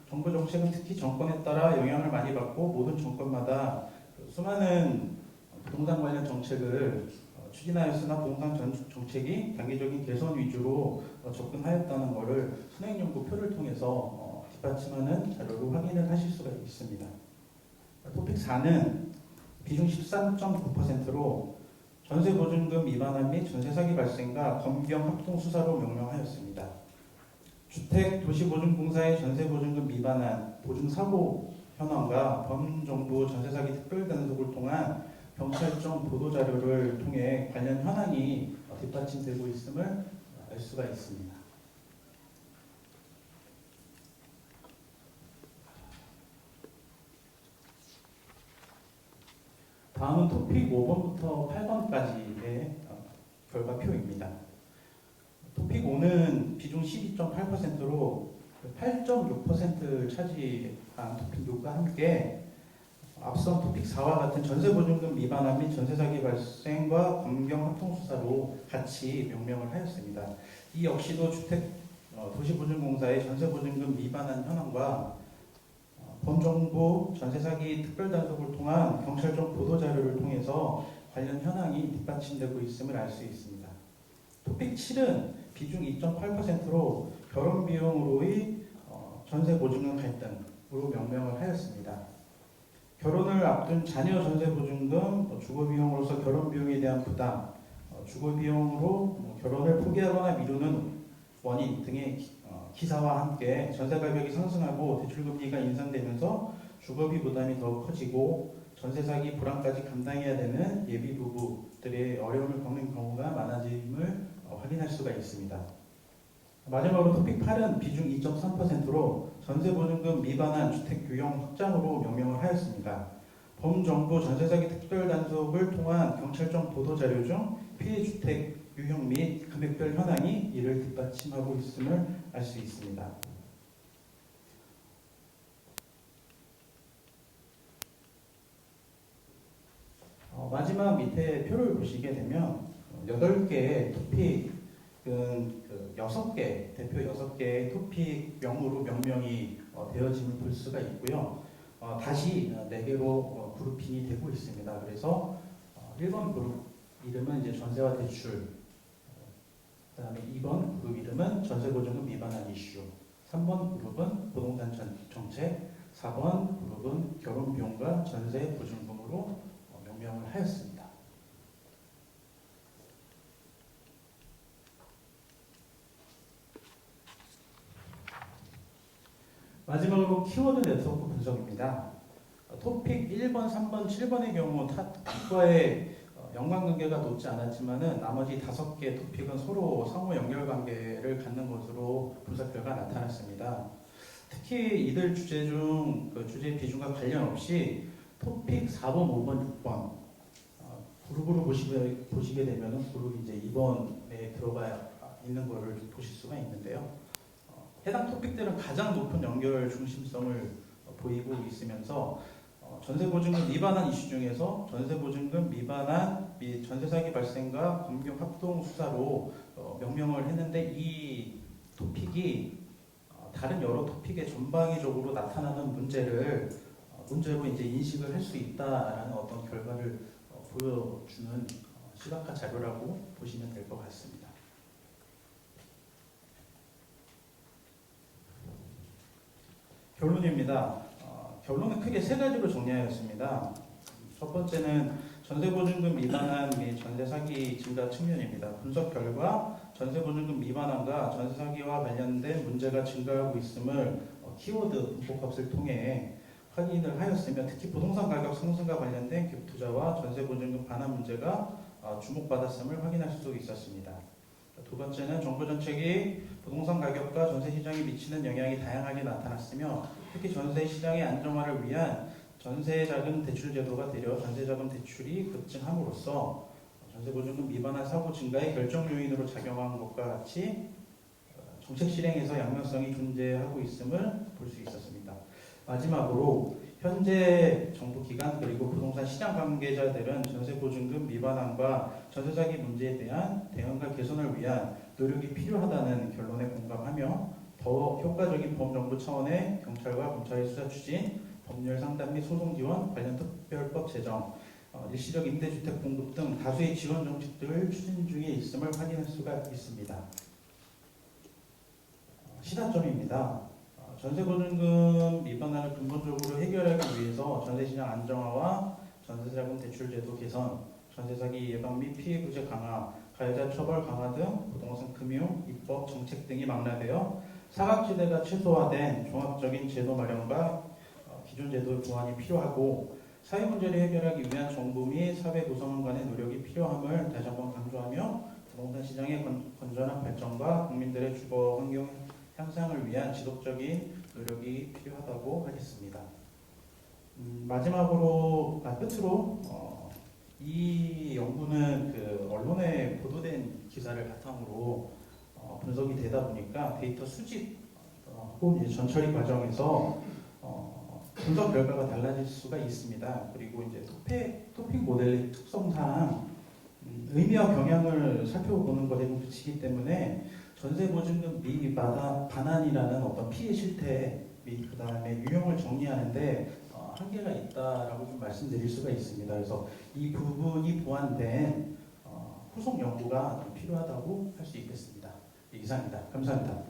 정부정책은 특히 정권에 따라 영향을 많이 받고 모든 정권마다 수많은 부동산 관련 정책을 추진하였으나 부동산 정책이 단기적인 개선 위주로 접근하였다는 것을 선행연구표를 통해서 뒷받침하는 자료로 확인을 하실 수가 있습니다. 토픽 4는 비중 13.9%로 전세보증금 위반한 및 전세 사기 발생과 검경 합동 수사로 명명하였습니다. 주택 도시보증공사의 전세보증금 위반한 보증사고 현황과 범정부 전세사기 특별단속을 통한 경찰청 보도자료를 통해 관련 현황이 뒷받침되고 있음을 알 수가 있습니다. 다음은 토픽 5번부터 8번까지의 결과표입니다. 토픽 5는 비중 12.8%로 8.6%를 차지한 토픽 6과 함께 앞선 토픽 4와 같은 전세보증금 위반한 및 전세사기 발생과 검경 합동수사로 같이 명명을 하였습니다. 이 역시도 주택 도시보증공사의 전세보증금 위반한 현황과 범정부 전세사기 특별단속을 통한 경찰청 보도자료를 통해서 관련 현황이 뒷받침되고 있음을 알 수 있습니다. 토픽 7은 비중 2.8%로 결혼비용으로의 전세보증금 갈등으로 명명을 하였습니다. 결혼을 앞둔 자녀 전세보증금, 주거비용으로서 결혼비용에 대한 부담, 주거비용으로 결혼을 포기하거나 미루는 원인 등의 기사와 함께 전세 가격이 상승하고 대출금리가 인상되면서 주거비 부담이 더 커지고 전세 사기 불안까지 감당해야 되는 예비 부부들의 어려움을 겪는 경우가 많아짐을 확인할 수가 있습니다. 마지막으로 토픽 8은 비중 2.3%로 전세보증금 위반한 주택 유형 확장으로 명명을 하였습니다. 범정부 전세사기 특별단속을 통한 경찰청 보도자료 중 피해 주택 유형 및 금액별 현황이 이를 뒷받침하고 있음을 알 수 있습니다. 마지막 밑에 표를 보시게 되면 8개의 토픽은 6개, 대표 6개의 토픽명으로 명명이 되어짐을 볼 수가 있고요. 다시 4개로 그룹핑이 되고 있습니다. 그래서 1번 그룹 이름은 이제 전세와 대출, 그다음에 2번 그룹 이름은 전세보증금 위반한 이슈, 3번 그룹은 부동산 정책, 4번 그룹은 결혼비용과 전세보증금으로 명명을 하였습니다. 마지막으로 키워드 네트워크 분석입니다. 토픽 1번, 3번, 7번의 경우 토픽과의 연관관계가 높지 않았지만은 나머지 5개 토픽은 서로 상호 연결관계를 갖는 것으로 분석 결과 나타났습니다. 특히 이들 주제 중 주제 비중과 관련 없이 토픽 4번, 5번, 6번 그룹으로 보시게 되면은 그룹 이제 2번에 들어가 있는 것을 보실 수가 있는데요. 해당 토픽들은 가장 높은 연결 중심성을 보이고 있으면서 전세보증금 위반한 이슈 중에서 전세보증금 위반한 및 전세사기 발생과 검경 합동 수사로 명명을 했는데 이 토픽이 다른 여러 토픽에 전방위적으로 나타나는 문제로 이제 인식을 할 수 있다라는 어떤 결과를 보여주는 시각화 자료라고 보시면 될 것 같습니다. 결론입니다. 결론은 크게 3가지로 정리하였습니다. 첫 번째는 전세보증금 위반한 및 전세사기 증가 측면입니다. 분석 결과 전세보증금 위반함과 전세사기와 관련된 문제가 증가하고 있음을 키워드 분포값을 통해 확인을 하였으며 특히 부동산 가격 상승과 관련된 갭투자와 전세보증금 반환 문제가 주목받았음을 확인할 수 있었습니다. 두 번째는 정부 정책이 부동산 가격과 전세 시장에 미치는 영향이 다양하게 나타났으며 특히 전세 시장의 안정화를 위한 전세자금 대출 제도가 되려 전세자금 대출이 급증함으로써 전세보증금 위반한 사고 증가의 결정 요인으로 작용한 것과 같이 정책 실행에서 양면성이 존재하고 있음을 볼 수 있었습니다. 마지막으로 현재 정부 기관 그리고 부동산 시장 관계자들은 전세보증금 위반함과 전세사기 문제에 대한 대응과 개선을 위한 노력이 필요하다는 결론에 공감하며 더 효과적인 범정부 차원의 경찰과 검찰의 수사 추진, 법률 상담 및 소송 지원, 관련 특별법 제정, 일시적 임대주택 공급 등 다수의 지원 정책들을 추진 중에 있음을 확인할 수가 있습니다. 시사점입니다. 전세보증금 미반환을 근본적으로 해결하기 위해서 전세시장 안정화와 전세자금 대출제도 개선, 전세사기 예방 및 피해 구제 강화, 가해자 처벌 강화 등 부동산 금융, 입법 정책 등이 망라되어 사각지대가 최소화된 종합적인 제도 마련과 기존 제도의 보완이 필요하고 사회 문제를 해결하기 위한 정부 및 사회 구성원 간의 노력이 필요함을 다시 한번 강조하며 부동산 시장의 건전한 발전과 국민들의 주거 환경 향상을 위한 지속적인 노력이 필요하다고 하겠습니다. 마지막으로 끝으로 이 연구는 그 언론에 보도된 기사를 바탕으로 분석이 되다 보니까 데이터 수집 혹은 이제 전처리 과정에서 분석 결과가 달라질 수가 있습니다. 그리고 이제 토픽 모델의 특성상 의미와 경향을 살펴보는 것에 그치기 때문에 전세보증금 미반환이라는 어떤 피해 실태 및 그 다음에 유형을 정리하는데 한계가 있다라고 좀 말씀드릴 수가 있습니다. 그래서 이 부분이 보완된 후속 연구가 좀 필요하다고 할 수 있겠습니다. 이상입니다. 감사합니다.